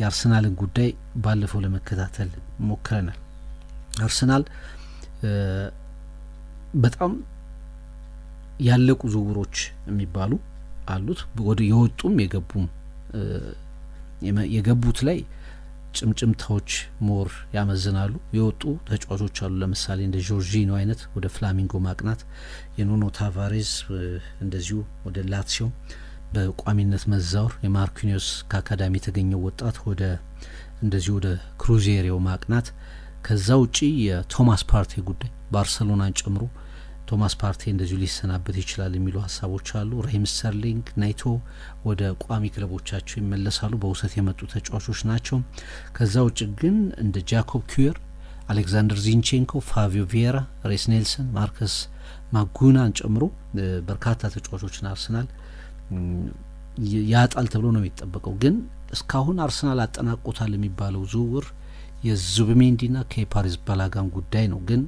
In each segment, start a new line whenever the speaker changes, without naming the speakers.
የአርሰናልን ጉዳይ ባለፈው ለመከታተል ሞክረናል። አርሰናል በጣም ያለቁ ዝውውሮች የሚባሉ አሉት። ወደ የወጡም የገቡት ላይ ጭምጭምታዎች ሞር ያመዝናሉ። የወጡ ተጫዋቾች አሉ። ለምሳሌ እንደ ጆርጂኖ አይነት ወደ ፍላሚንጎ ማቅናት፣ የኑኖ ታቫሬዝ እንደዚሁ ወደ ላትሲዮ በቋሚነት መዛወር፣ የማርኪኒዮስ ከአካዳሚ የተገኘው ወጣት እንደዚሁ ወደ ክሩዜሪዮ ማቅናት። ከዛ ውጪ የቶማስ ፓርቴ ጉዳይ ባርሰሎናን ጨምሮ ቶማስ ፓርቴ እንደዚሁ ሊሰናበት ይችላል የሚሉ ሀሳቦች አሉ። ራሂም ስተርሊንግ፣ ናይቶ ወደ ቋሚ ክለቦቻቸው ይመለሳሉ። በውሰት የመጡ ተጫዋቾች ናቸው። ከዛ ውጭ ግን እንደ ጃኮብ ኪዌር፣ አሌክዛንደር ዚንቼንኮ፣ ፋቪዮ ቪዬራ፣ ሬስ ኔልሰን፣ ማርከስ ማጉናን ጨምሮ በርካታ ተጫዋቾችን አርሰናል ያጣል ተብሎ ነው የሚጠበቀው። ግን እስካሁን አርሰናል አጠናቆታል የሚባለው ዝውውር የዙቢሜንዲና ከፓሪዝ ባላጋን ጉዳይ ነው። ግን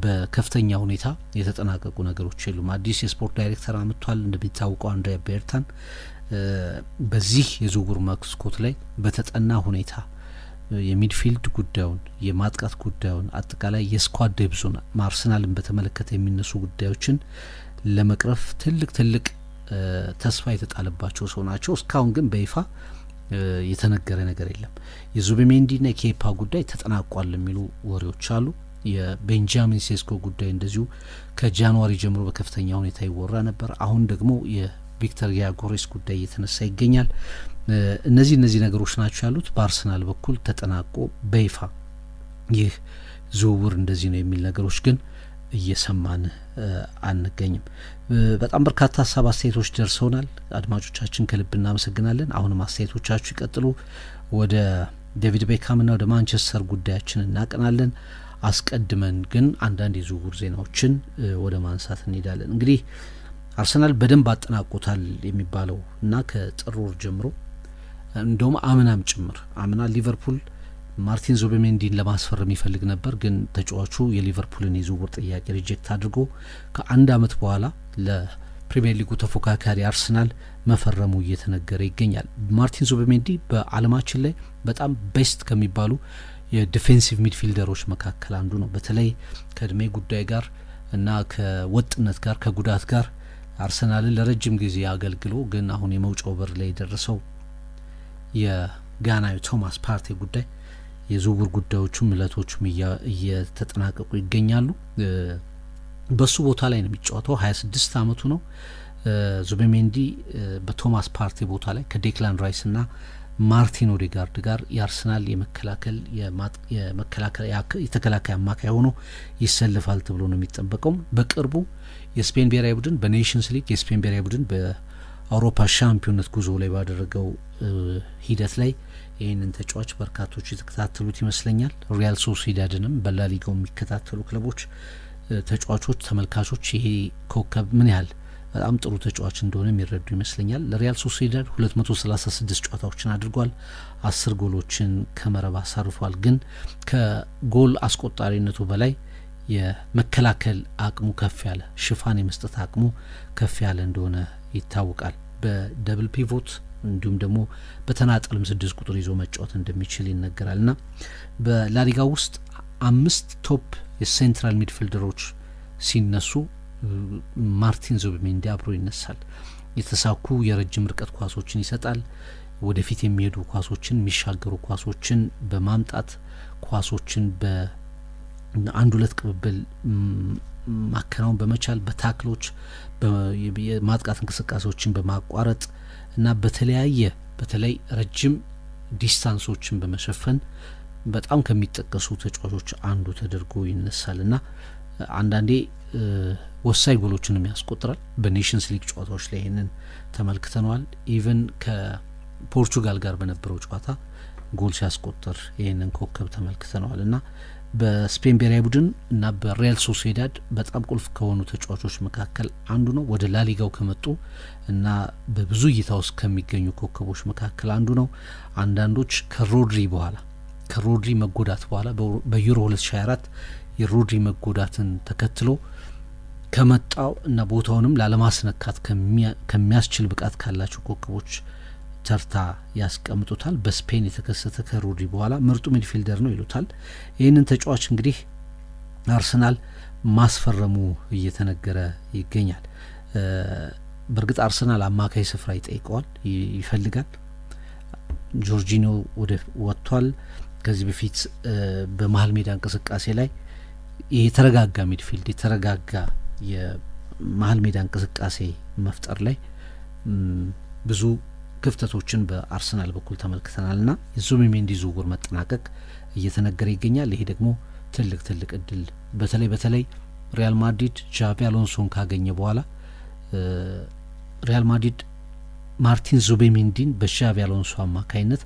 በከፍተኛ ሁኔታ የተጠናቀቁ ነገሮች የሉም። አዲስ የስፖርት ዳይሬክተር አምጥቷል። እንደሚታወቀው አንድሪያ ቤርታን በዚህ የዝውውር መስኮት ላይ በተጠና ሁኔታ የሚድፊልድ ጉዳዩን፣ የማጥቃት ጉዳዩን፣ አጠቃላይ የስኳድ ደብዙን አርሰናልን በተመለከተ የሚነሱ ጉዳዮችን ለመቅረፍ ትልቅ ተስፋ የተጣለባቸው ሰው ናቸው። እስካሁን ግን በይፋ የተነገረ ነገር የለም። የዙቢሜንዲና የኬፓ ጉዳይ ተጠናቋል የሚሉ ወሬዎች አሉ። የቤንጃሚን ሴስኮ ጉዳይ እንደዚሁ ከጃንዋሪ ጀምሮ በከፍተኛ ሁኔታ ይወራ ነበር። አሁን ደግሞ የቪክተር ያጎሬስ ጉዳይ እየተነሳ ይገኛል። እነዚህ ነገሮች ናቸው ያሉት። በአርሰናል በኩል ተጠናቆ በይፋ ይህ ዝውውር እንደዚህ ነው የሚል ነገሮች ግን እየሰማን አንገኝም። በጣም በርካታ ሀሳብ አስተያየቶች ደርሰውናል። አድማጮቻችን ከልብ እናመሰግናለን። አሁንም አስተያየቶቻችሁ ይቀጥሉ። ወደ ዴቪድ ቤካምና ወደ ማንቸስተር ጉዳያችን እናቀናለን። አስቀድመን ግን አንዳንድ የዝውውር ዜናዎችን ወደ ማንሳት እንሄዳለን። እንግዲህ አርሰናል በደንብ አጠናቆታል የሚባለው እና ከጥር ወር ጀምሮ እንደውም አምናም ጭምር አምና ሊቨርፑል ማርቲን ዙቢሜንዲን ለማስፈረም ይፈልግ ነበር። ግን ተጫዋቹ የሊቨርፑልን የዝውውር ጥያቄ ሪጀክት አድርጎ ከአንድ አመት በኋላ ለፕሪሚየር ሊጉ ተፎካካሪ አርሰናል መፈረሙ እየተነገረ ይገኛል። ማርቲን ዙቢሜንዲ በዓለማችን ላይ በጣም ቤስት ከሚባሉ የዲፌንሲቭ ሚድፊልደሮች መካከል አንዱ ነው። በተለይ ከእድሜ ጉዳይ ጋር እና ከወጥነት ጋር ከጉዳት ጋር አርሰናልን ለረጅም ጊዜ አገልግሎ ግን አሁን የመውጫው በር ላይ የደረሰው የጋናዊ ቶማስ ፓርቴ ጉዳይ የዝውውር ጉዳዮቹም እለቶቹም እየተጠናቀቁ ይገኛሉ። በሱ ቦታ ላይ ነው የሚጫወተው። 26 አመቱ ነው። ዙቢሜንዲ በቶማስ ፓርቴ ቦታ ላይ ከዴክላን ራይስ እና ማርቲን ኦዴጋርድ ጋር የአርሰናል የተከላካይ አማካይ ሆኖ ይሰልፋል ተብሎ ነው የሚጠበቀው። በቅርቡ የስፔን ብሔራዊ ቡድን በኔሽንስ ሊግ የስፔን ብሔራዊ ቡድን በአውሮፓ ሻምፒዮንነት ጉዞ ላይ ባደረገው ሂደት ላይ ይህንን ተጫዋች በርካቶች የተከታተሉት ይመስለኛል። ሪያል ሶሲዳድንም በላሊጋው የሚከታተሉ ክለቦች ተጫዋቾች፣ ተመልካቾች ይሄ ኮከብ ምን ያህል በጣም ጥሩ ተጫዋች እንደሆነ የሚረዱ ይመስለኛል። ለሪያል ሶሲዳድ 236 ጨዋታዎችን አድርጓል። 10 ጎሎችን ከመረብ አሳርፏል። ግን ከጎል አስቆጣሪነቱ በላይ የመከላከል አቅሙ ከፍ ያለ፣ ሽፋን የመስጠት አቅሙ ከፍ ያለ እንደሆነ ይታወቃል። በደብል ፒቮት እንዲሁም ደግሞ በተናጠልም 6 ቁጥር ይዞ መጫወት እንደሚችል ይነገራል። እና በላሊጋ ውስጥ 5 ቶፕ የሴንትራል ሚድፊልደሮች ሲነሱ ማርቲን ዙቢሜንዲ አብሮ ይነሳል። የተሳኩ የረጅም ርቀት ኳሶችን ይሰጣል። ወደፊት የሚሄዱ ኳሶችን፣ የሚሻገሩ ኳሶችን በማምጣት ኳሶችን በአንድ ሁለት ቅብብል ማከናወን በመቻል በታክሎች የማጥቃት እንቅስቃሴዎችን በማቋረጥ እና በተለይ ረጅም ዲስታንሶችን በመሸፈን በጣም ከሚጠቀሱ ተጫዋቾች አንዱ ተደርጎ ይነሳል እና አንዳንዴ ወሳኝ ጎሎችንም ያስቆጥራል። በኔሽንስ ሊግ ጨዋታዎች ላይ ይህንን ተመልክተነዋል። ኢቨን ከፖርቹጋል ጋር በነበረው ጨዋታ ጎል ሲያስቆጥር ይህንን ኮከብ ተመልክተነዋል እና በስፔን ብሔራዊ ቡድን እና በሪያል ሶሲዳድ በጣም ቁልፍ ከሆኑ ተጫዋቾች መካከል አንዱ ነው። ወደ ላሊጋው ከመጡ እና በብዙ እይታ ውስጥ ከሚገኙ ኮከቦች መካከል አንዱ ነው። አንዳንዶች ከሮድሪ መጎዳት በኋላ በዩሮ 2024 የሮድሪ መጎዳትን ተከትሎ ከመጣው እና ቦታውንም ላለማስነካት ከሚያስችል ብቃት ካላቸው ኮከቦች ተርታ ያስቀምጡታል። በስፔን የተከሰተ ከሩዲ በኋላ ምርጡ ሚድፊልደር ነው ይሉታል። ይህንን ተጫዋች እንግዲህ አርሰናል ማስፈረሙ እየተነገረ ይገኛል። በእርግጥ አርሰናል አማካይ ስፍራ ይጠይቀዋል፣ ይፈልጋል። ጆርጂኖ ወጥቷል። ከዚህ በፊት በመሀል ሜዳ እንቅስቃሴ ላይ የተረጋጋ ሚድፊልድ የተረጋጋ የመሀል ሜዳ እንቅስቃሴ መፍጠር ላይ ብዙ ክፍተቶችን በአርሰናል በኩል ተመልክተናልና የዙቢሜንዲ ዝውውር መጠናቀቅ እየተነገረ ይገኛል። ይሄ ደግሞ ትልቅ እድል በተለይ ሪያል ማድሪድ ጃቪ አሎንሶን ካገኘ በኋላ ሪያል ማድሪድ ማርቲን ዙቢሜንዲን በጃቪ አሎንሶ አማካይነት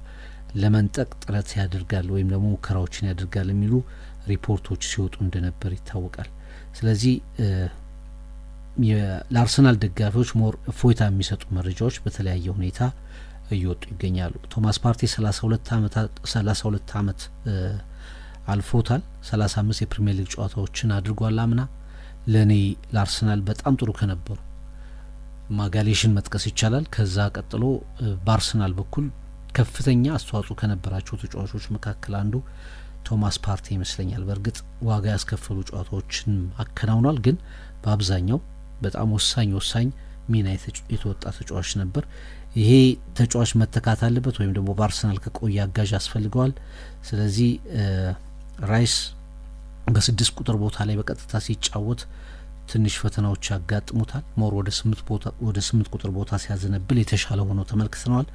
ለመንጠቅ ጥረት ያደርጋል ወይም ደግሞ ሙከራዎችን ያደርጋል የሚሉ ሪፖርቶች ሲወጡ እንደነበር ይታወቃል። ስለዚህ ለአርሰናል ደጋፊዎች ሞር እፎይታ የሚሰጡ መረጃዎች በተለያየ ሁኔታ እየወጡ ይገኛሉ። ቶማስ ፓርቴ 32 ዓመት አልፎታል። 35 የፕሪሚየር ሊግ ጨዋታዎችን አድርጓል አምና። ለእኔ ለአርሰናል በጣም ጥሩ ከነበሩ ማጋሌሽን መጥቀስ ይቻላል። ከዛ ቀጥሎ በአርሰናል በኩል ከፍተኛ አስተዋጽኦ ከነበራቸው ተጫዋቾች መካከል አንዱ ቶማስ ፓርቴ ይመስለኛል። በእርግጥ ዋጋ ያስከፈሉ ጨዋታዎችን አከናውኗል፣ ግን በአብዛኛው በጣም ወሳኝ ሚና የተወጣ ተጫዋች ነበር። ይሄ ተጫዋች መተካት አለበት ወይም ደግሞ በአርሰናል ከቆየ አጋዥ ያስፈልገዋል። ስለዚህ ራይስ በ6 ቁጥር ቦታ ላይ በቀጥታ ሲጫወት ትንሽ ፈተናዎች ያጋጥሙታል። ሞር ወደ 8 ቁጥር ቦታ ሲያዘነብል የተሻለ ሆኖ ተመልክተነዋል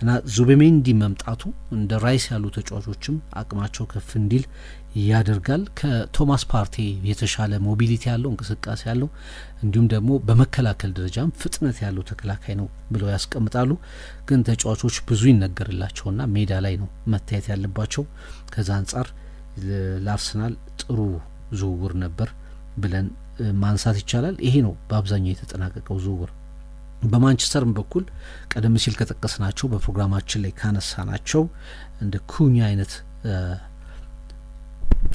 እና ዙቢሜንዲ መምጣቱ እንደ ራይስ ያሉ ተጫዋቾችም አቅማቸው ከፍ እንዲል ያደርጋል። ከቶማስ ፓርቴ የተሻለ ሞቢሊቲ ያለው እንቅስቃሴ ያለው እንዲሁም ደግሞ በመከላከል ደረጃም ፍጥነት ያለው ተከላካይ ነው ብለው ያስቀምጣሉ። ግን ተጫዋቾች ብዙ ይነገርላቸውና ሜዳ ላይ ነው መታየት ያለባቸው። ከዛ አንጻር ለአርሰናል ጥሩ ዝውውር ነበር ብለን ማንሳት ይቻላል። ይሄ ነው በአብዛኛው የተጠናቀቀው ዝውውር። በማንቸስተርም በኩል ቀደም ሲል ከጠቀስናቸው በፕሮግራማችን ላይ ካነሳናቸው እንደ ኩኛ አይነት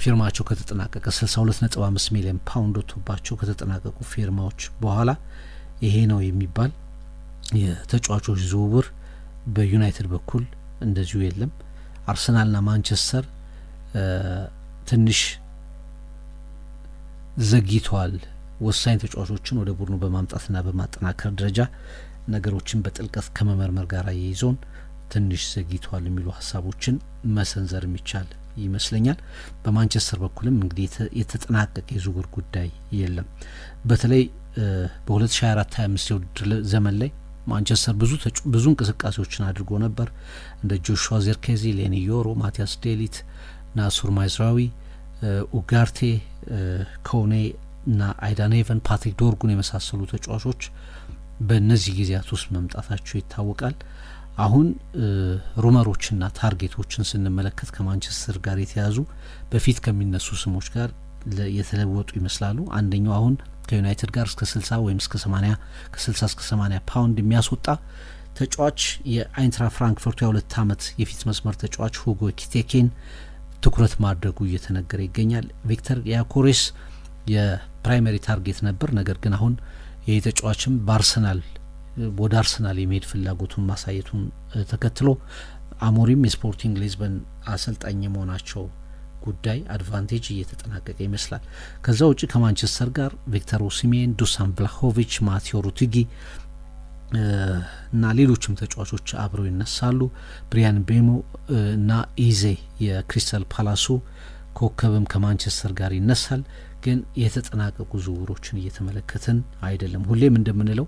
ፊርማቸው ከተጠናቀቀ 62.5 ሚሊዮን ፓውንድ ወጥቶባቸው ከተጠናቀቁ ፊርማዎች በኋላ ይሄ ነው የሚባል የተጫዋቾች ዝውውር በዩናይትድ በኩል እንደዚሁ የለም። አርሰናልና ማንቸስተር ትንሽ ዘግይተዋል። ወሳኝ ተጫዋቾችን ወደ ቡድኑ በማምጣትና በማጠናከር ደረጃ ነገሮችን በጥልቀት ከመመርመር ጋር የይዞን ትንሽ ዘግይተዋል የሚሉ ሀሳቦችን መሰንዘር የሚቻል ይመስለኛል። በማንቸስተር በኩልም እንግዲህ የተጠናቀቀ የዝውውር ጉዳይ የለም። በተለይ በ2024/25 የውድድር ዘመን ላይ ማንቸስተር ብዙ እንቅስቃሴዎችን አድርጎ ነበር። እንደ ጆሹዋ ዚርክዜ፣ ሌኒ ዮሮ፣ ማቲያስ ዴሊት፣ ናሱር ማዝራዊ፣ ኡጋርቴ፣ ኮኔ እና አይዳን ሄቨን፣ ፓትሪክ ዶርጉን የመሳሰሉ ተጫዋቾች በእነዚህ ጊዜያት ውስጥ መምጣታቸው ይታወቃል። አሁን ሩመሮችና ታርጌቶችን ስንመለከት ከማንቸስተር ጋር የተያዙ በፊት ከሚነሱ ስሞች ጋር የተለወጡ ይመስላሉ። አንደኛው አሁን ከዩናይትድ ጋር እስከ 60 ወይም እስከ 80 ከ60 እስከ 80 ፓውንድ የሚያስወጣ ተጫዋች የአይንትራ ፍራንክፈርቱ የ2 ዓመት የፊት መስመር ተጫዋች ሁጎ ኤኪቲኬን ትኩረት ማድረጉ እየተነገረ ይገኛል። ቪክተር ያኮሬስ የፕራይመሪ ታርጌት ነበር። ነገር ግን አሁን ይህ ተጫዋችም ወደ አርሰናል የመሄድ ፍላጎቱን ማሳየቱን ተከትሎ አሞሪም የስፖርቲንግ ሊዝበን አሰልጣኝ መሆናቸው ጉዳይ አድቫንቴጅ እየተጠናቀቀ ይመስላል። ከዛ ውጭ ከማንቸስተር ጋር ቪክተር ኦሲሜን፣ ዱሳን ቭላሆቪች፣ ማቴዎ ሩቲጊ እና ሌሎችም ተጫዋቾች አብረው ይነሳሉ። ብሪያን ቤሞ እና ኢዜ የክሪስታል ፓላሱ ኮከብም ከማንቸስተር ጋር ይነሳል። ግን የተጠናቀቁ ዝውውሮችን እየተመለከትን አይደለም። ሁሌም እንደምንለው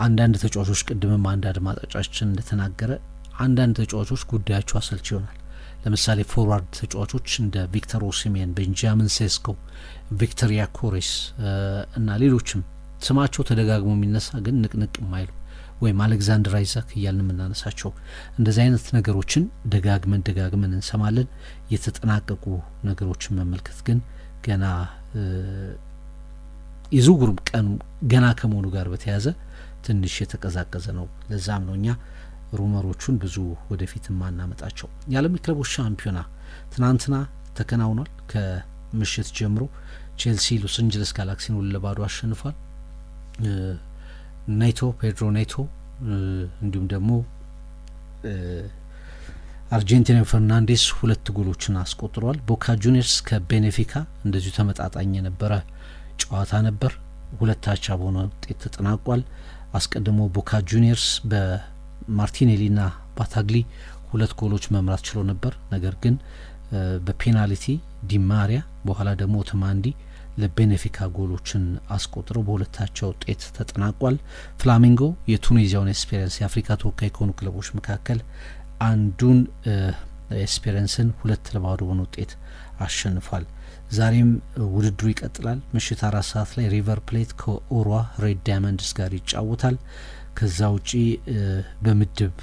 አንዳንድ ተጫዋቾች ቅድምም አንድ አድማጫችን እንደተናገረ አንዳንድ ተጫዋቾች ጉዳያቸው አሰልች ይሆናል። ለምሳሌ ፎርዋርድ ተጫዋቾች እንደ ቪክተር ኦሲሜን፣ ቤንጃሚን ሴስኮ፣ ቪክተር ያኮሬስ እና ሌሎችም ስማቸው ተደጋግሞ የሚነሳ ግን ንቅንቅ የማይሉ ወይም አሌክዛንደር አይዛክ እያልን የምናነሳቸው እንደዚህ አይነት ነገሮችን ደጋግመን እንሰማለን። የተጠናቀቁ ነገሮችን መመልከት ግን ገና የዝውውር ቀኑ ገና ከመሆኑ ጋር በተያያዘ ትንሽ የተቀዛቀዘ ነው። ለዛም ነው እኛ ሩመሮቹን ብዙ ወደፊት ማናመጣቸው። የዓለም ክለቦች ሻምፒዮና ትናንትና ተከናውኗል። ከምሽት ጀምሮ ቼልሲ ሎስ አንጀለስ ጋላክሲን 2-0 አሸንፏል። ፔድሮ ኔቶ እንዲሁም ደግሞ አርጀንቲናዊ ፈርናንዴስ 2 ጎሎችን አስቆጥሯል። ቦካ ጁኒየርስ ከቤኔፊካ እንደዚሁ ተመጣጣኝ የነበረ ጨዋታ ነበር፣ 2-2 በሆነ ውጤት ተጠናቋል። አስቀድሞ ቦካ ጁኒየርስ በማርቲኔሊና ባታግሊ 2 ጎሎች መምራት ችሎ ነበር። ነገር ግን በፔናልቲ ዲማሪያ በኋላ ደግሞ ኦቶማንዲ ለቤኔፊካ ጎሎችን አስቆጥረው በ2-2 ውጤት ተጠናቋል። ፍላሚንጎ የቱኒዚያውን ኤስፔራንስ የአፍሪካ ተወካይ ከሆኑ ክለቦች መካከል አንዱን ኤስፔራንስን 2-0 በሆነ ውጤት አሸንፏል። ዛሬም ውድድሩ ይቀጥላል። ምሽት 4 ሰዓት ላይ ሪቨር ፕሌት ከኦሯ ሬድ ዳይመንድስ ጋር ይጫወታል። ከዛ ውጪ በምድብ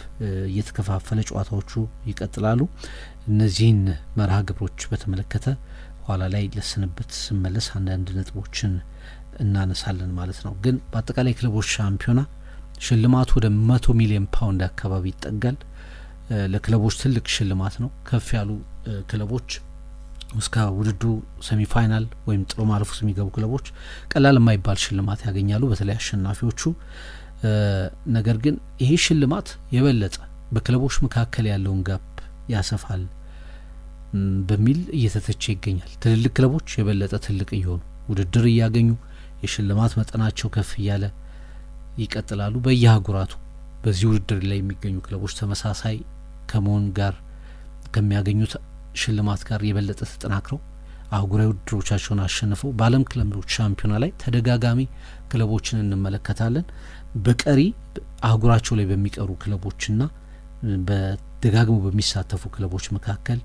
እየተከፋፈለ ጨዋታዎቹ ይቀጥላሉ። እነዚህን መርሃ ግብሮች በተመለከተ ኋላ ላይ ለስንብት ስመለስ አንዳንድ ነጥቦችን እናነሳለን ማለት ነው። ግን በአጠቃላይ ክለቦች ሻምፒዮና ሽልማቱ ወደ 100 ሚሊዮን ፓውንድ አካባቢ ይጠጋል። ለክለቦች ትልቅ ሽልማት ነው። ከፍ ያሉ ክለቦች እስከ ውድድሩ ሴሚፋይናል ወይም ጥሎ ማለፍ ውስጥ የሚገቡ ክለቦች ቀላል የማይባል ሽልማት ያገኛሉ፣ በተለይ አሸናፊዎቹ። ነገር ግን ይሄ ሽልማት የበለጠ በክለቦች መካከል ያለውን ጋፕ ያሰፋል በሚል እየተተቸ ይገኛል። ትልልቅ ክለቦች የበለጠ ትልቅ እየሆኑ ውድድር እያገኙ የሽልማት መጠናቸው ከፍ እያለ ይቀጥላሉ። በየአህጉራቱ በዚህ ውድድር ላይ የሚገኙ ክለቦች ተመሳሳይ ከመሆን ጋር ከሚያገኙት ሽልማት ጋር የበለጠ ተጠናክረው አህጉራዊ ውድድሮቻቸውን አሸንፈው በዓለም ክለቦች ሻምፒዮና ላይ ተደጋጋሚ ክለቦችን እንመለከታለን። በቀሪ አህጉራቸው ላይ በሚቀሩ ክለቦችና በደጋግሞ በሚሳተፉ ክለቦች መካከል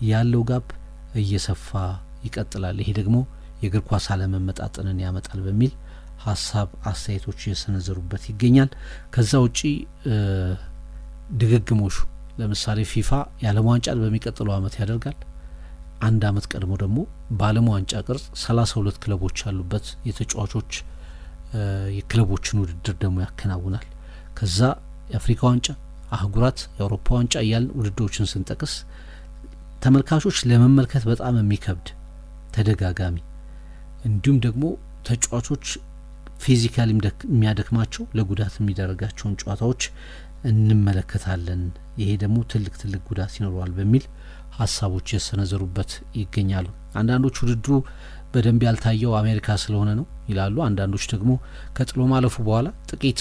ያለው ጋፕ እየሰፋ ይቀጥላል። ይሄ ደግሞ የእግር ኳስ አለመመጣጠንን ያመጣል በሚል ሀሳብ አስተያየቶች እየሰነዘሩበት ይገኛል። ከዛ ውጪ ድግግሞሹ ለምሳሌ ፊፋ የዓለም ዋንጫን በሚቀጥለው አመት ያደርጋል። አንድ አመት ቀድሞ ደግሞ በዓለም ዋንጫ ቅርጽ 32 ክለቦች ያሉበት የተጫዋቾች የክለቦችን ውድድር ደግሞ ያከናውናል። ከዛ የአፍሪካ ዋንጫ፣ አህጉራት፣ የአውሮፓ ዋንጫ እያልን ውድድሮችን ስንጠቅስ ተመልካቾች ለመመልከት በጣም የሚከብድ ተደጋጋሚ እንዲሁም ደግሞ ተጫዋቾች ፊዚካሊ የሚያደክማቸው ለጉዳት የሚደረጋቸውን ጨዋታዎች እንመለከታለን። ይሄ ደግሞ ትልቅ ጉዳት ይኖረዋል በሚል ሀሳቦች የሰነዘሩበት ይገኛሉ። አንዳንዶች ውድድሩ በደንብ ያልታየው አሜሪካ ስለሆነ ነው ይላሉ። አንዳንዶች ደግሞ ከጥሎ ማለፉ በኋላ ጥቂት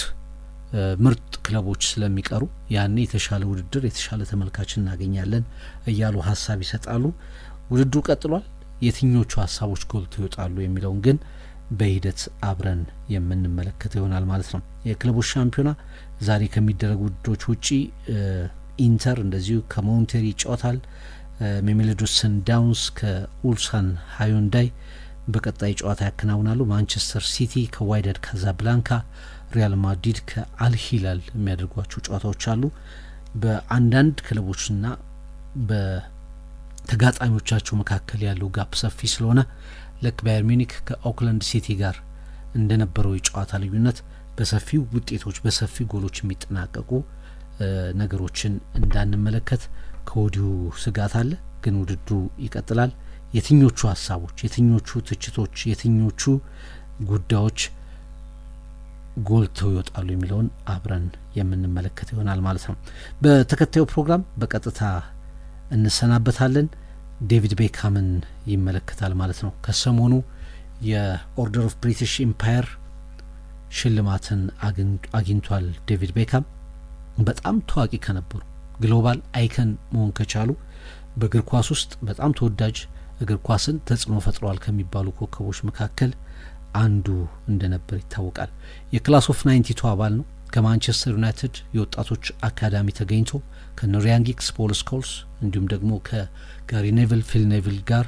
ምርጥ ክለቦች ስለሚቀሩ ያኔ የተሻለ ውድድር የተሻለ ተመልካች እናገኛለን እያሉ ሀሳብ ይሰጣሉ። ውድድሩ ቀጥሏል። የትኞቹ ሀሳቦች ጎልተው ይወጣሉ የሚለውን ግን በሂደት አብረን የምንመለከተው ይሆናል ማለት ነው። የክለቦች ሻምፒዮና ዛሬ ከሚደረጉ ውድድሮች ውጪ ኢንተር እንደዚሁ ከሞንቴሪ ይጫወታል። ሜሜሎዲ ሰንዳውንስ ከኡልሳን ሃዩንዳይ በቀጣይ ጨዋታ ያከናውናሉ። ማንቸስተር ሲቲ ከዋይዳድ ካዛብላንካ፣ ሪያል ማድሪድ ከአልሂላል የሚያደርጓቸው ጨዋታዎች አሉ። በአንዳንድ ክለቦችና በተጋጣሚዎቻቸው መካከል ያለው ጋፕ ሰፊ ስለሆነ ልክ ባየር ሚኒክ ከኦክላንድ ሲቲ ጋር እንደነበረው የጨዋታ ልዩነት በሰፊው ውጤቶች በሰፊ ጎሎች የሚጠናቀቁ ነገሮችን እንዳንመለከት ከወዲሁ ስጋት አለ። ግን ውድድሩ ይቀጥላል። የትኞቹ ሀሳቦች፣ የትኞቹ ትችቶች፣ የትኞቹ ጉዳዮች ጎልተው ይወጣሉ የሚለውን አብረን የምንመለከት ይሆናል ማለት ነው። በተከታዩ ፕሮግራም በቀጥታ እንሰናበታለን። ዴቪድ ቤካምን ይመለከታል ማለት ነው። ከሰሞኑ የኦርደር ኦፍ ብሪቲሽ ኢምፓየር ሽልማትን አግኝቷል። ዴቪድ ቤካም በጣም ታዋቂ ከነበሩ ግሎባል አይከን መሆን ከቻሉ በእግር ኳስ ውስጥ በጣም ተወዳጅ እግር ኳስን ተጽዕኖ ፈጥረዋል ከሚባሉ ኮከቦች መካከል አንዱ እንደነበር ይታወቃል። የክላስ ኦፍ 92 አባል ነው። ከማንቸስተር ዩናይትድ የወጣቶች አካዳሚ ተገኝቶ ከኖሪያን ጊግስ፣ ፖል ስኮልስ እንዲሁም ደግሞ ከጋሪ ኔቪል፣ ፊል ኔቪል ጋር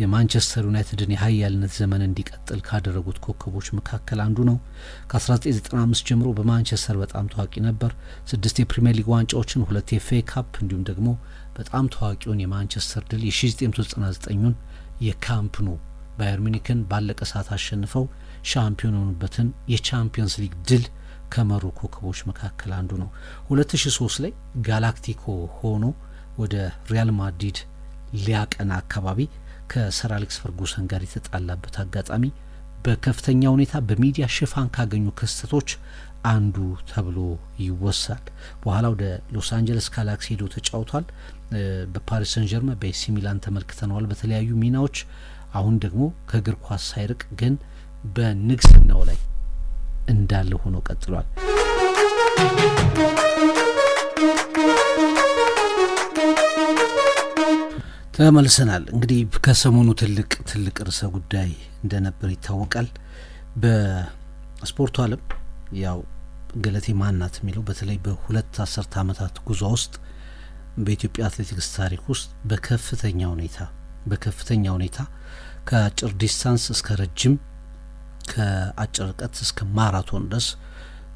የማንቸስተር ዩናይትድን የሀያልነት ዘመን እንዲቀጥል ካደረጉት ኮከቦች መካከል አንዱ ነው። ከ1995 ጀምሮ በማንቸስተር በጣም ታዋቂ ነበር። 6 የፕሪሚየር ሊግ ዋንጫዎችን፣ 2 የኤፍኤ ካፕ እንዲሁም ደግሞ በጣም ታዋቂውን የማንቸስተር ድል የ1999ን የካምፕ ኑ ባየር ሚኒክን ባለቀ ሰዓት አሸንፈው ሻምፒዮን የሆኑበትን የቻምፒየንስ ሊግ ድል ከመሩ ኮከቦች መካከል አንዱ ነው። 2003 ላይ ጋላክቲኮ ሆኖ ወደ ሪያል ማድሪድ ሊያቀና አካባቢ ከሰር አሌክስ ፈርጉሰን ጋር የተጣላበት አጋጣሚ በከፍተኛ ሁኔታ በሚዲያ ሽፋን ካገኙ ክስተቶች አንዱ ተብሎ ይወሳል። በኋላ ወደ ሎስ አንጀለስ ጋላክሲ ሄዶ ተጫውቷል። በፓሪስ ሰን ጀርመን በኤሲ ሚላን ተመልክተነዋል በተለያዩ ሚናዎች። አሁን ደግሞ ከእግር ኳስ ሳይርቅ ግን በንግስናው ላይ እንዳለ ሆኖ ቀጥሏል። ተመልሰናል። እንግዲህ ከሰሞኑ ትልቅ ርዕሰ ጉዳይ እንደነበር ይታወቃል። በስፖርቱ ዓለም ያው ገለቴ ማናት የሚለው በተለይ በሁለት አስርተ ዓመታት ጉዞ ውስጥ በኢትዮጵያ አትሌቲክስ ታሪክ ውስጥ በከፍተኛ ሁኔታ ከአጭር ዲስታንስ እስከ ረጅም ከአጭር ርቀት እስከ ማራቶን ድረስ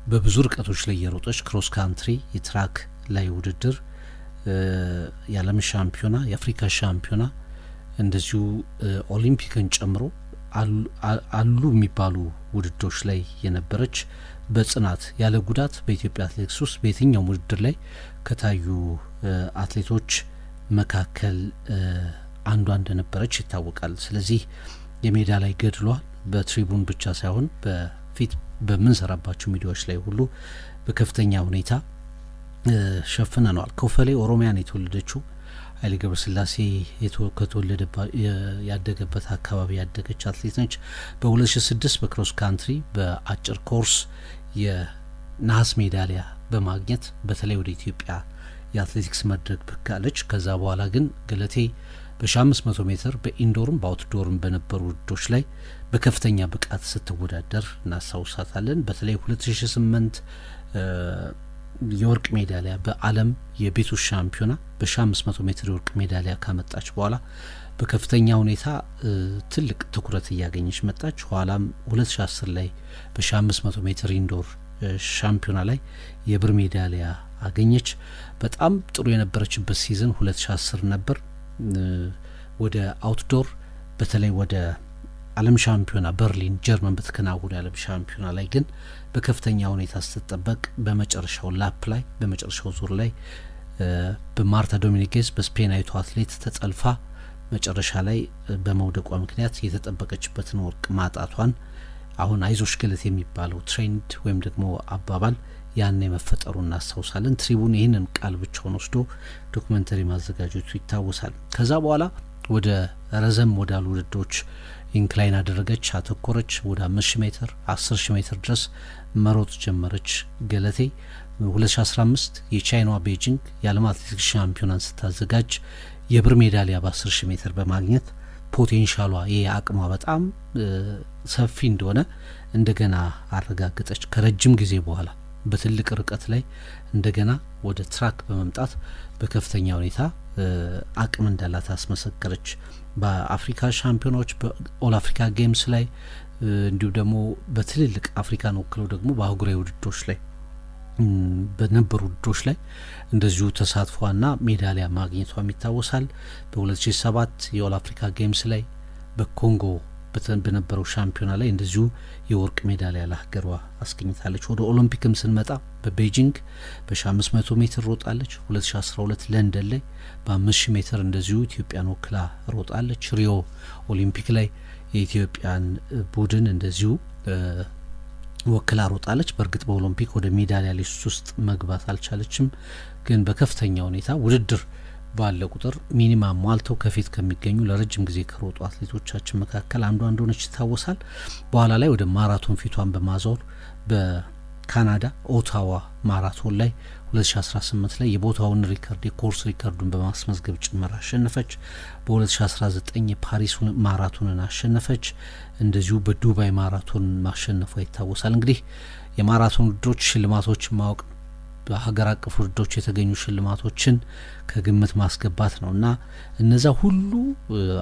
በብዙ ርቀቶች ላይ የሮጠች ክሮስ ካንትሪ፣ የትራክ ላይ ውድድር፣ የዓለም ሻምፒዮና፣ የአፍሪካ ሻምፒዮና እንደዚሁ ኦሊምፒክን ጨምሮ አሉ የሚባሉ ውድድሮች ላይ የነበረች በጽናት ያለ ጉዳት በኢትዮጵያ አትሌቲክስ ውስጥ በየትኛውም ውድድር ላይ ከታዩ አትሌቶች መካከል አንዷ እንደነበረች ይታወቃል። ስለዚህ የሜዳ ላይ ገድሏ በትሪቡን ብቻ ሳይሆን በፊት በምንሰራባቸው ሚዲያዎች ላይ ሁሉ በከፍተኛ ሁኔታ ሸፍነነዋል። ኮፈሌ ኦሮሚያን የተወለደችው ኃይሌ ገብረስላሴ ያደገበት አካባቢ ያደገች አትሌት ነች። በ2006 በክሮስ ካንትሪ በአጭር ኮርስ የነሐስ ሜዳሊያ በማግኘት በተለይ ወደ ኢትዮጵያ የአትሌቲክስ መድረክ ብቃለች። ከዛ በኋላ ግን ገለቴ በ1500 ሜትር በኢንዶርም በአውትዶርም በነበሩ ውድድሮች ላይ በከፍተኛ ብቃት ስትወዳደር እናስታውሳታለን። በተለይ 2008 የወርቅ ሜዳሊያ በዓለም የቤቶች ሻምፒዮና በ1500 ሜትር የወርቅ ሜዳሊያ ካመጣች በኋላ በከፍተኛ ሁኔታ ትልቅ ትኩረት እያገኘች መጣች። ኋላም 2010 ላይ በ1500 ሜትር ኢንዶር ሻምፒዮና ላይ የብር ሜዳሊያ አገኘች። በጣም ጥሩ የነበረችበት ሲዝን 2010 ነበር። ወደ አውትዶር በተለይ ወደ ዓለም ሻምፒዮና በርሊን ጀርመን በተከናወነ የዓለም ሻምፒዮና ላይ ግን በከፍተኛ ሁኔታ ስትጠበቅ በመጨረሻው ላፕ ላይ በመጨረሻው ዙር ላይ በማርታ ዶሚኒጌዝ በስፔናዊቷ አትሌት ተጠልፋ መጨረሻ ላይ በመውደቋ ምክንያት የተጠበቀችበትን ወርቅ ማጣቷን አሁን አይዞሽ ገለቴ የሚባለው ትሬንድ ወይም ደግሞ አባባል ያን የመፈጠሩ እናስታውሳለን። ትሪቡን ይህንን ቃል ብቻውን ወስዶ ዶክመንተሪ ማዘጋጀቱ ይታወሳል። ከዛ በኋላ ወደ ረዘም ወዳሉ ውድድሮች ኢንክላይን አደረገች፣ አተኮረች። ወደ 5000 ሜትር 10000 ሜትር ድረስ መሮጥ ጀመረች ገለቴ። 2015 የቻይናዋ ቤጂንግ የዓለም አትሌቲክስ ሻምፒዮናን ስታዘጋጅ የብር ሜዳሊያ በ10000 ሜትር በማግኘት ፖቴንሻሏ ይሄ አቅሟ በጣም ሰፊ እንደሆነ እንደገና አረጋገጠች። ከረጅም ጊዜ በኋላ በትልቅ ርቀት ላይ እንደገና ወደ ትራክ በመምጣት በከፍተኛ ሁኔታ አቅም እንዳላት አስመሰከረች። በአፍሪካ ሻምፒዮናዎች በኦል አፍሪካ ጌምስ ላይ እንዲሁ ደግሞ በትልልቅ አፍሪካን ወክለው ደግሞ በአህጉራዊ ውድድሮች ላይ በነበሩ ውድድሮች ላይ እንደዚሁ ተሳትፏና ሜዳሊያ ማግኘቷም ይታወሳል። በ2007 የኦል አፍሪካ ጌምስ ላይ በኮንጎ በነበረው ሻምፒዮና ላይ እንደዚሁ የወርቅ ሜዳሊያ ለሀገሯ አስገኝታለች። ወደ ኦሎምፒክም ስንመጣ በቤጂንግ በ1500 ሜትር ሮጣለች። 2012 ለንደን ላይ በ5000 ሜትር እንደዚሁ ኢትዮጵያን ወክላ ሮጣለች። ሪዮ ኦሊምፒክ ላይ የኢትዮጵያን ቡድን እንደዚሁ ወክላ ሮጣለች። በእርግጥ በኦሎምፒክ ወደ ሜዳሊያ ሊስት ውስጥ መግባት አልቻለችም። ግን በከፍተኛ ሁኔታ ውድድር ባለ ቁጥር ሚኒማም ሟልተው ከፊት ከሚገኙ ለረጅም ጊዜ ከሮጡ አትሌቶቻችን መካከል አንዷ እንደሆነች ይታወሳል። በኋላ ላይ ወደ ማራቶን ፊቷን በማዞር በካናዳ ኦታዋ ማራቶን ላይ 2018 ላይ የቦታውን ሪከርድ የኮርስ ሪከርዱን በማስመዝገብ ጭምር አሸነፈች። በ2019 የፓሪስ ማራቶንን አሸነፈች። እንደዚሁ በዱባይ ማራቶን ማሸነፏ ይታወሳል። እንግዲህ የማራቶን ውድድሮች ሽልማቶችን ማወቅ በሀገር አቀፍ ውድድሮች የተገኙ ሽልማቶችን ከግምት ማስገባት ነው እና እነዛ ሁሉ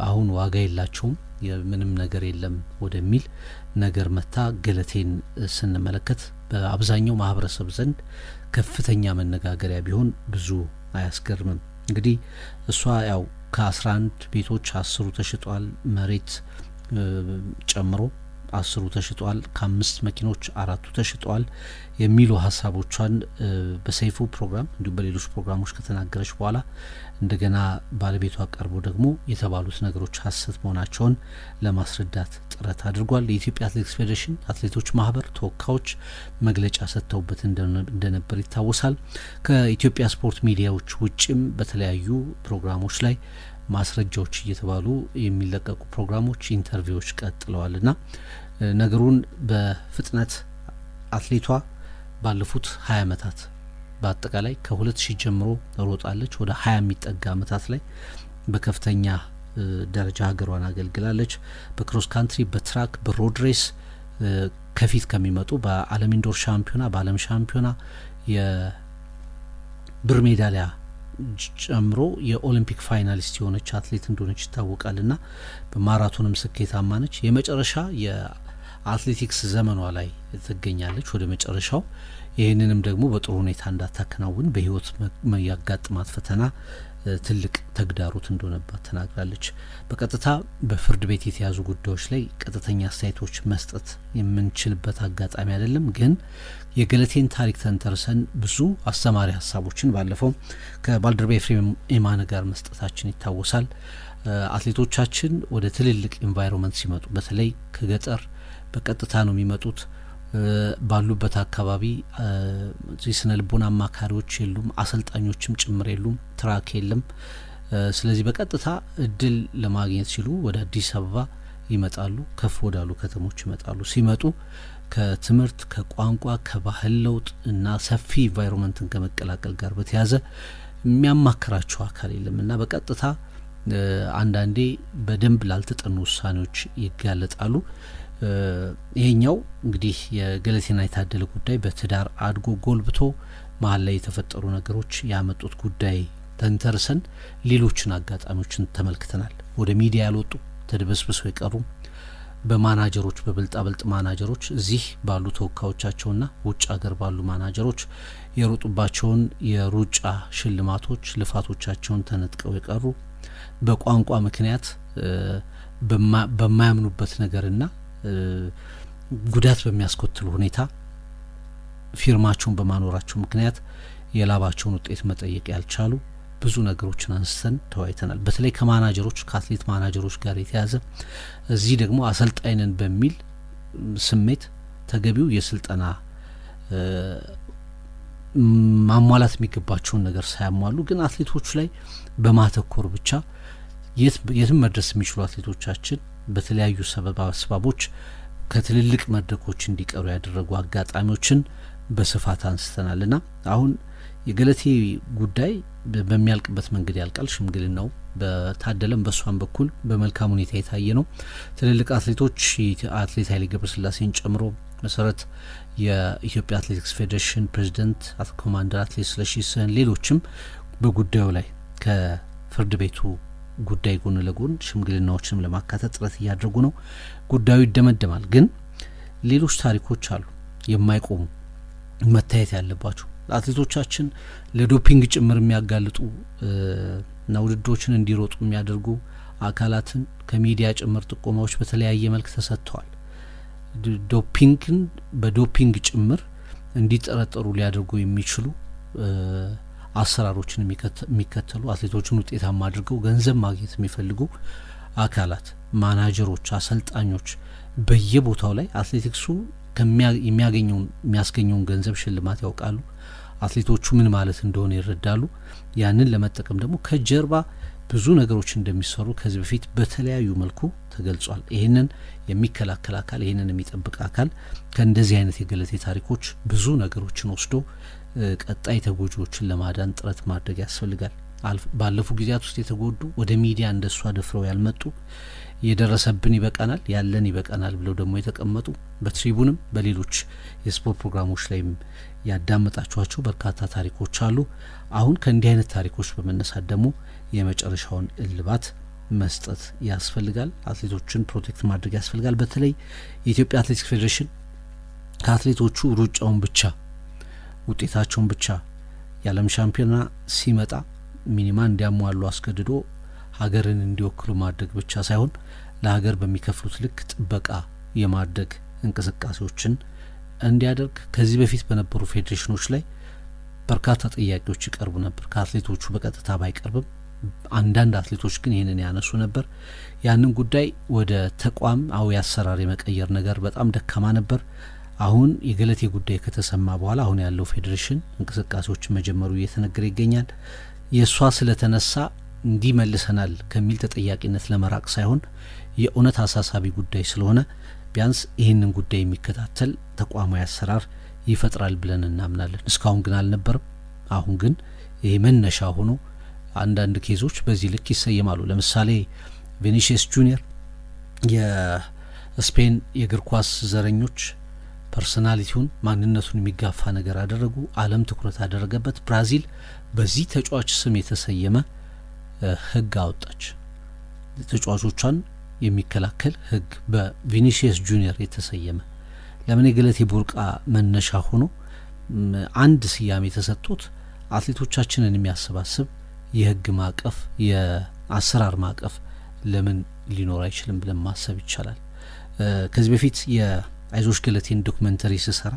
አሁን ዋጋ የላቸውም ምንም ነገር የለም ወደሚል ነገር መታ ገለቴን ስንመለከት በአብዛኛው ማህበረሰብ ዘንድ ከፍተኛ መነጋገሪያ ቢሆን ብዙ አያስገርምም። እንግዲህ እሷ ያው ከ11 ቤቶች 10 ተሽጧል መሬት ጨምሮ 10 ተሽጧል፣ ከ5 መኪኖች 4 ተሽጧል የሚሉ ሀሳቦቿን በሰይፉ ፕሮግራም እንዲሁም በሌሎች ፕሮግራሞች ከተናገረች በኋላ እንደገና ባለቤቷ ቀርቦ ደግሞ የተባሉት ነገሮች ሀሰት መሆናቸውን ለማስረዳት ጥረት አድርጓል። የኢትዮጵያ አትሌቲክስ ፌዴሬሽን አትሌቶች ማህበር ተወካዮች መግለጫ ሰጥተውበት እንደነበር ይታወሳል። ከኢትዮጵያ ስፖርት ሚዲያዎች ውጭም በተለያዩ ፕሮግራሞች ላይ ማስረጃዎች እየተባሉ የሚለቀቁ ፕሮግራሞች፣ ኢንተርቪዎች ቀጥለዋልና ነገሩን በፍጥነት አትሌቷ ባለፉት 20 ዓመታት በአጠቃላይ ከ2000 ጀምሮ ሮጣለች። ወደ 20 የሚጠጋ ዓመታት ላይ በከፍተኛ ደረጃ ሀገሯን አገልግላለች። በክሮስ ካንትሪ፣ በትራክ፣ በሮድ ሬስ ከፊት ከሚመጡ በዓለም ኢንዶር ሻምፒዮና፣ በዓለም ሻምፒዮና የብር ሜዳሊያ ጨምሮ የኦሊምፒክ ፋይናሊስት የሆነች አትሌት እንደሆነች ይታወቃልና በማራቶንም ስኬታማ ነች። የመጨረሻ የአትሌቲክስ ዘመኗ ላይ ትገኛለች፣ ወደ መጨረሻው። ይህንንም ደግሞ በጥሩ ሁኔታ እንዳታከናውን በህይወት ያጋጥማት ፈተና ትልቅ ተግዳሮት እንደሆነባት ተናግራለች። በቀጥታ በፍርድ ቤት የተያዙ ጉዳዮች ላይ ቀጥተኛ አስተያየቶች መስጠት የምንችልበት አጋጣሚ አይደለም፣ ግን የገለቴን ታሪክ ተንተርሰን ብዙ አስተማሪ ሀሳቦችን ባለፈው ከባልደረባ ኤፍሬም ኤማነ ጋር መስጠታችን ይታወሳል። አትሌቶቻችን ወደ ትልልቅ ኢንቫይሮንመንት ሲመጡ በተለይ ከገጠር በቀጥታ ነው የሚመጡት። ባሉበት አካባቢ የስነ ልቦና አማካሪዎች የሉም፣ አሰልጣኞችም ጭምር የሉም፣ ትራክ የለም። ስለዚህ በቀጥታ እድል ለማግኘት ሲሉ ወደ አዲስ አበባ ይመጣሉ፣ ከፍ ወዳሉ ከተሞች ይመጣሉ። ሲመጡ ከትምህርት፣ ከቋንቋ፣ ከባህል ለውጥ እና ሰፊ ኢንቫይሮንመንትን ከመቀላቀል ጋር በተያያዘ የሚያማክራቸው አካል የለም እና በቀጥታ አንዳንዴ በደንብ ላልተጠኑ ውሳኔዎች ይጋለጣሉ። ይሄኛው እንግዲህ የገለቴና የታደለ ጉዳይ በትዳር አድጎ ጎልብቶ መሀል ላይ የተፈጠሩ ነገሮች ያመጡት ጉዳይ ተንተርሰን ሌሎችን አጋጣሚዎችን ተመልክተናል። ወደ ሚዲያ ያልወጡ ተደበስብሰው የቀሩ በማናጀሮች በብልጣብልጥ ማናጀሮች እዚህ ባሉ ተወካዮቻቸውና ውጭ ሀገር ባሉ ማናጀሮች የሮጡባቸውን የሩጫ ሽልማቶች ልፋቶቻቸውን ተነጥቀው የቀሩ በቋንቋ ምክንያት በማያምኑበት ነገርና ጉዳት በሚያስከትሉ ሁኔታ ፊርማቸውን በማኖራቸው ምክንያት የላባቸውን ውጤት መጠየቅ ያልቻሉ ብዙ ነገሮችን አንስተን ተወያይተናል። በተለይ ከማናጀሮች ከአትሌት ማናጀሮች ጋር የተያዘ እዚህ ደግሞ አሰልጣኝነን በሚል ስሜት ተገቢው የስልጠና ማሟላት የሚገባቸውን ነገር ሳያሟሉ ግን አትሌቶቹ ላይ በማተኮር ብቻ የትም መድረስ የሚችሉ አትሌቶቻችን በተለያዩ ሰበቦች ከትልልቅ መድረኮች እንዲቀሩ ያደረጉ አጋጣሚዎችን በስፋት አንስተናልና አሁን የገለቴ ጉዳይ በሚያልቅበት መንገድ ያልቃል። ሽምግልናው በታደለም በሷን በኩል በመልካም ሁኔታ የታየ ነው። ትልልቅ አትሌቶች አትሌት ኃይሌ ገብረስላሴን ጨምሮ መሰረት የኢትዮጵያ አትሌቲክስ ፌዴሬሽን ፕሬዚደንት ኮማንደር አትሌት ስለሺ ስህን ሌሎችም በጉዳዩ ላይ ከፍርድ ቤቱ ጉዳይ ጎን ለጎን ሽምግልናዎችንም ለማካተት ጥረት እያደረጉ ነው። ጉዳዩ ይደመደማል፣ ግን ሌሎች ታሪኮች አሉ የማይቆሙ መታየት ያለባቸው አትሌቶቻችን ለዶፒንግ ጭምር የሚያጋልጡ እና ውድድሮችን እንዲሮጡ የሚያደርጉ አካላትን ከሚዲያ ጭምር ጥቆማዎች በተለያየ መልክ ተሰጥተዋል። ዶፒንግን በዶፒንግ ጭምር እንዲጠረጠሩ ሊያደርጉ የሚችሉ አሰራሮችን የሚከተሉ አትሌቶችን ውጤታማ አድርገው ገንዘብ ማግኘት የሚፈልጉ አካላት፣ ማናጀሮች፣ አሰልጣኞች በየቦታው ላይ አትሌቲክሱ የሚያስገኘውን ገንዘብ ሽልማት ያውቃሉ። አትሌቶቹ ምን ማለት እንደሆነ ይረዳሉ። ያንን ለመጠቀም ደግሞ ከጀርባ ብዙ ነገሮች እንደሚሰሩ ከዚህ በፊት በተለያዩ መልኩ ተገልጿል። ይህንን የሚከላከል አካል፣ ይህንን የሚጠብቅ አካል ከእንደዚህ አይነት የገለቴ ታሪኮች ብዙ ነገሮችን ወስዶ ቀጣይ ተጎጂዎችን ለማዳን ጥረት ማድረግ ያስፈልጋል። ባለፉ ጊዜያት ውስጥ የተጎዱ ወደ ሚዲያ እንደሷ ደፍረው ያልመጡ የደረሰብን ይበቃናል ያለን ይበቃናል ብለው ደግሞ የተቀመጡ በትሪቡንም በሌሎች የስፖርት ፕሮግራሞች ላይም ያዳመጣችኋቸው በርካታ ታሪኮች አሉ። አሁን ከእንዲህ አይነት ታሪኮች በመነሳት ደግሞ የመጨረሻውን እልባት መስጠት ያስፈልጋል። አትሌቶችን ፕሮቴክት ማድረግ ያስፈልጋል። በተለይ የኢትዮጵያ አትሌቲክስ ፌዴሬሽን ከአትሌቶቹ ሩጫውን ብቻ ውጤታቸውን ብቻ የዓለም ሻምፒዮና ሲመጣ ሚኒማ እንዲያሟሉ አስገድዶ ሀገርን እንዲወክሉ ማድረግ ብቻ ሳይሆን ለሀገር በሚከፍሉት ልክ ጥበቃ የማድረግ እንቅስቃሴዎችን እንዲያደርግ ከዚህ በፊት በነበሩ ፌዴሬሽኖች ላይ በርካታ ጥያቄዎች ይቀርቡ ነበር። ከአትሌቶቹ በቀጥታ ባይቀርብም አንዳንድ አትሌቶች ግን ይህንን ያነሱ ነበር። ያንን ጉዳይ ወደ ተቋማዊ አሰራር የመቀየር ነገር በጣም ደካማ ነበር። አሁን የገለቴ ጉዳይ ከተሰማ በኋላ አሁን ያለው ፌዴሬሽን እንቅስቃሴዎችን መጀመሩ እየተነገረ ይገኛል። የእሷ ስለተነሳ እንዲመልሰናል ከሚል ተጠያቂነት ለመራቅ ሳይሆን የእውነት አሳሳቢ ጉዳይ ስለሆነ ቢያንስ ይህንን ጉዳይ የሚከታተል ተቋማዊ አሰራር ይፈጥራል ብለን እናምናለን። እስካሁን ግን አልነበረም። አሁን ግን ይሄ መነሻ ሆኖ አንዳንድ ኬዞች በዚህ ልክ ይሰየማሉ። ለምሳሌ ቪኒሲየስ ጁኒየር የስፔን የእግር ኳስ ዘረኞች ፐርሶናሊቲውን ማንነቱን የሚጋፋ ነገር አደረጉ። ዓለም ትኩረት አደረገበት። ብራዚል በዚህ ተጫዋች ስም የተሰየመ ሕግ አወጣች። ተጫዋቾቿን የሚከላከል ሕግ በቪኒሲየስ ጁኒየር የተሰየመ ለምን የገለቴ ቡርቃ መነሻ ሆኖ አንድ ስያሜ የተሰጡት አትሌቶቻችንን የሚያሰባስብ የሕግ ማዕቀፍ የአሰራር ማዕቀፍ ለምን ሊኖር አይችልም ብለን ማሰብ ይቻላል። ከዚህ በፊት የአይዞሽ ገለቴን ዶክመንተሪ ስሰራ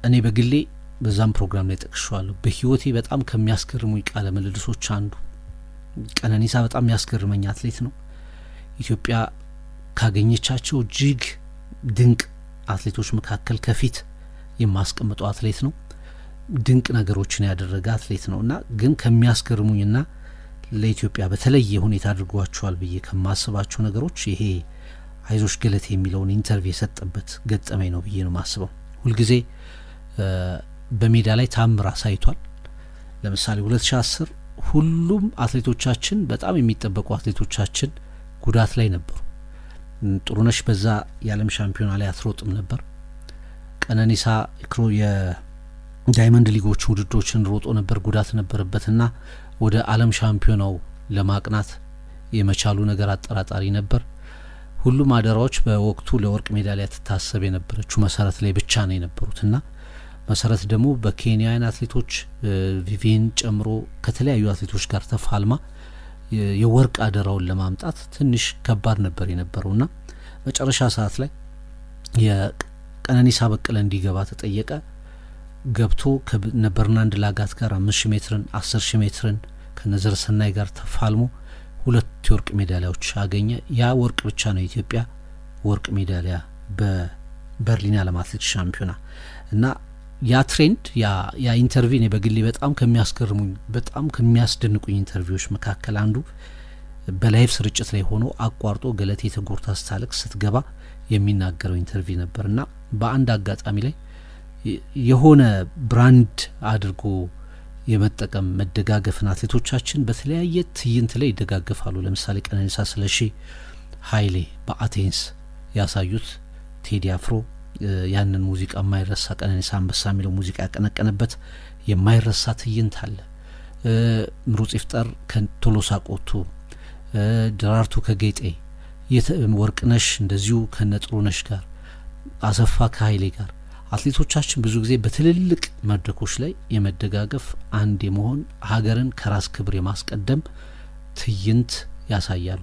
እኔ በግሌ በዛም ፕሮግራም ላይ ጠቅሼዋለሁ። በህይወቴ በጣም ከሚያስገርሙኝ ቃለ ምልልሶች አንዱ ቀነኒሳ በጣም የሚያስገርመኝ አትሌት ነው። ኢትዮጵያ ካገኘቻቸው እጅግ ድንቅ አትሌቶች መካከል ከፊት የማስቀምጠው አትሌት ነው። ድንቅ ነገሮችን ያደረገ አትሌት ነው እና ግን ከሚያስገርሙኝና ለኢትዮጵያ በተለየ ሁኔታ አድርጓቸዋል ብዬ ከማስባቸው ነገሮች ይሄ አይዞሽ ገለቴ የሚለውን ኢንተርቪው የሰጠበት ገጠመኝ ነው ብዬ ነው ማስበው። ሁልጊዜ በሜዳ ላይ ታምር አሳይቷል። ለምሳሌ 2010 ሁሉም አትሌቶቻችን በጣም የሚጠበቁ አትሌቶቻችን ጉዳት ላይ ነበሩ። ጥሩነሽ በዛ የዓለም ሻምፒዮና ላይ አትሮጥም ነበር። ቀነኒሳ የዳይመንድ ሊጎች ውድድሮችን ሮጦ ነበር፣ ጉዳት ነበረበትና ወደ ዓለም ሻምፒዮናው ለማቅናት የመቻሉ ነገር አጠራጣሪ ነበር። ሁሉም አደራዎች በወቅቱ ለወርቅ ሜዳሊያ ትታሰብ የነበረችው መሰረት ላይ ብቻ ነው የነበሩትና መሰረት ደግሞ በኬንያውያን አትሌቶች ቪቪን ጨምሮ ከተለያዩ አትሌቶች ጋር ተፋልማ የወርቅ አደራውን ለማምጣት ትንሽ ከባድ ነበር የነበረውና መጨረሻ ሰዓት ላይ የቀነኒሳ በቀለ እንዲገባ ተጠየቀ። ገብቶ ከነበርናንድ ላጋት ጋር 5000 ሜትርን 10000 ሜትርን ከነዘር ሰናይ ጋር ተፋልሞ 2 የወርቅ ሜዳሊያዎች አገኘ። ያ ወርቅ ብቻ ነው የኢትዮጵያ ወርቅ ሜዳሊያ በበርሊን ዓለም አትሌቲክስ ሻምፒዮና እና ያ ትሬንድ ያ ኢንተርቪው ነው በግሌ በጣም ከሚያስገርሙኝ በጣም ከሚያስደንቁኝ ኢንተርቪዎች መካከል አንዱ በላይቭ ስርጭት ላይ ሆኖ አቋርጦ ገለቴ ተጎርታ ስታለቅስ ስትገባ የሚናገረው ኢንተርቪው ነበርና በአንድ አጋጣሚ ላይ የሆነ ብራንድ አድርጎ የመጠቀም መደጋገፍን አትሌቶቻችን በተለያየ ትዕይንት ላይ ይደጋገፋሉ። ለምሳሌ ቀነኒሳ ስለሺ ኃይሌ በአቴንስ ያሳዩት ቴዲ አፍሮ ያንን ሙዚቃ የማይረሳ ቀነኒሳ አንበሳ የሚለው ሙዚቃ ያቀነቀነበት የማይረሳ ትዕይንት አለ። ምሩጽ ይፍጠር ከቶሎሳ ቆቱ፣ ደራርቱ ከጌጤ፣ ወርቅነሽ እንደዚሁ ከነጥሩነሽ ጋር፣ አሰፋ ከኃይሌ ጋር አትሌቶቻችን ብዙ ጊዜ በትልልቅ መድረኮች ላይ የመደጋገፍ አንድ የመሆን ሀገርን ከራስ ክብር የማስቀደም ትዕይንት ያሳያሉ።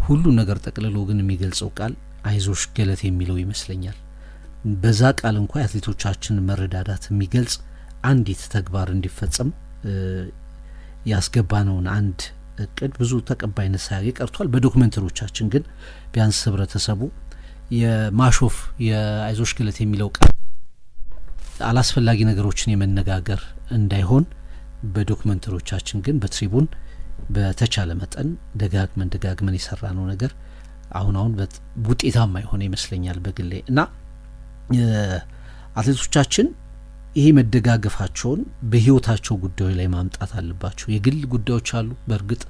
ሁሉ ነገር ጠቅልሎ ግን የሚገልጸው ቃል አይዞሽ ገለቴ የሚለው ይመስለኛል። በዛ ቃል እንኳ የአትሌቶቻችን መረዳዳት የሚገልጽ አንዲት ተግባር እንዲፈጸም ያስገባነውን አንድ እቅድ ብዙ ተቀባይነት ሳያገኝ ቀርቷል። በዶክመንተሪዎቻችን ግን ቢያንስ ህብረተሰቡ የማሾፍ የአይዞሽ ገለቴ የሚለው ቃል አላስፈላጊ ነገሮችን የመነጋገር እንዳይሆን በዶክመንተሪዎቻችን ግን በትሪቡን በተቻለ መጠን ደጋግመን የሰራነው ነገር አሁን ውጤታማ የሆነ ይመስለኛል በግሌ እና አትሌቶቻችን ይሄ መደጋገፋቸውን በህይወታቸው ጉዳዮች ላይ ማምጣት አለባቸው። የግል ጉዳዮች አሉ። በእርግጥ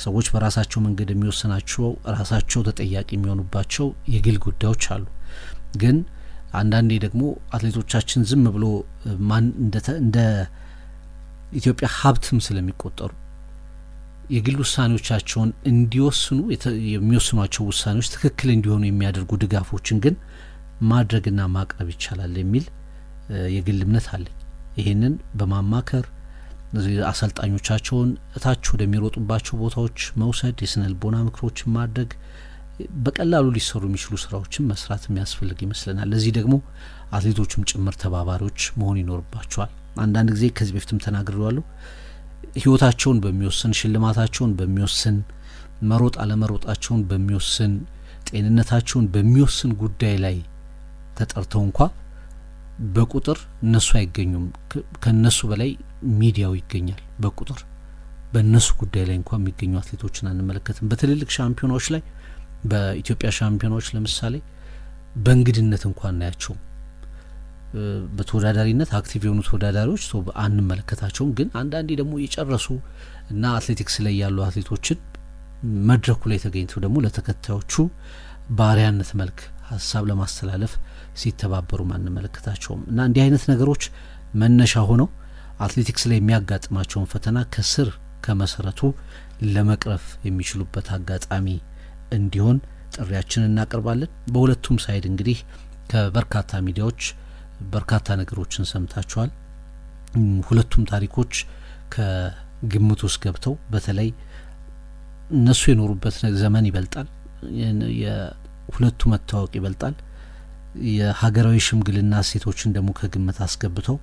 ሰዎች በራሳቸው መንገድ የሚወስናቸው ራሳቸው ተጠያቂ የሚሆኑባቸው የግል ጉዳዮች አሉ። ግን አንዳንዴ ደግሞ አትሌቶቻችን ዝም ብሎ ማን እንደ ኢትዮጵያ ሀብትም ስለሚቆጠሩ የግል ውሳኔዎቻቸውን እንዲወስኑ የሚወስኗቸው ውሳኔዎች ትክክል እንዲሆኑ የሚያደርጉ ድጋፎችን ግን ማድረግና ማቅረብ ይቻላል የሚል የግል እምነት አለኝ። ይሄንን በማማከር አሰልጣኞቻቸውን እታች ወደሚሮጡባቸው ቦታዎች መውሰድ፣ የስነ ልቦና ምክሮችን ማድረግ በቀላሉ ሊሰሩ የሚችሉ ስራዎችን መስራት የሚያስፈልግ ይመስለናል። ለዚህ ደግሞ አትሌቶቹም ጭምር ተባባሪዎች መሆን ይኖርባቸዋል። አንዳንድ ጊዜ ከዚህ በፊትም ተናግሬዋለሁ፣ ህይወታቸውን በሚወስን ሽልማታቸውን በሚወስን መሮጥ አለመሮጣቸውን በሚወስን ጤንነታቸውን በሚወስን ጉዳይ ላይ ተጠርተው እንኳ በቁጥር እነሱ አይገኙም። ከነሱ በላይ ሚዲያው ይገኛል። በቁጥር በእነሱ ጉዳይ ላይ እንኳ የሚገኙ አትሌቶችን አንመለከትም። በትልልቅ ሻምፒዮናዎች ላይ በኢትዮጵያ ሻምፒዮናዎች ለምሳሌ በእንግድነት እንኳን እናያቸውም። በተወዳዳሪነት አክቲቭ የሆኑ ተወዳዳሪዎች አንመለከታቸውም። ግን አንዳንዴ ደግሞ የጨረሱ እና አትሌቲክስ ላይ ያሉ አትሌቶችን መድረኩ ላይ ተገኝተው ደግሞ ለተከታዮቹ ባሪያነት መልክ ሀሳብ ለማስተላለፍ ሲተባበሩ አንመለከታቸውም። እና እንዲህ አይነት ነገሮች መነሻ ሆነው አትሌቲክስ ላይ የሚያጋጥማቸውን ፈተና ከስር ከመሰረቱ ለመቅረፍ የሚችሉበት አጋጣሚ እንዲሆን ጥሪያችንን እናቀርባለን። በሁለቱም ሳይድ እንግዲህ ከበርካታ ሚዲያዎች በርካታ ነገሮችን ሰምታችኋል። ሁለቱም ታሪኮች ከግምት ውስጥ ገብተው በተለይ እነሱ የኖሩበት ዘመን ይበልጣል፣ የሁለቱ መታወቅ ይበልጣል። የሀገራዊ ሽምግልና ሴቶችን ደግሞ ከግምት አስገብተው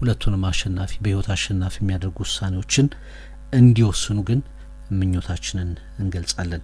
ሁለቱንም አሸናፊ በህይወት አሸናፊ የሚያደርጉ ውሳኔዎችን እንዲወስኑ ግን ምኞታችንን እንገልጻለን።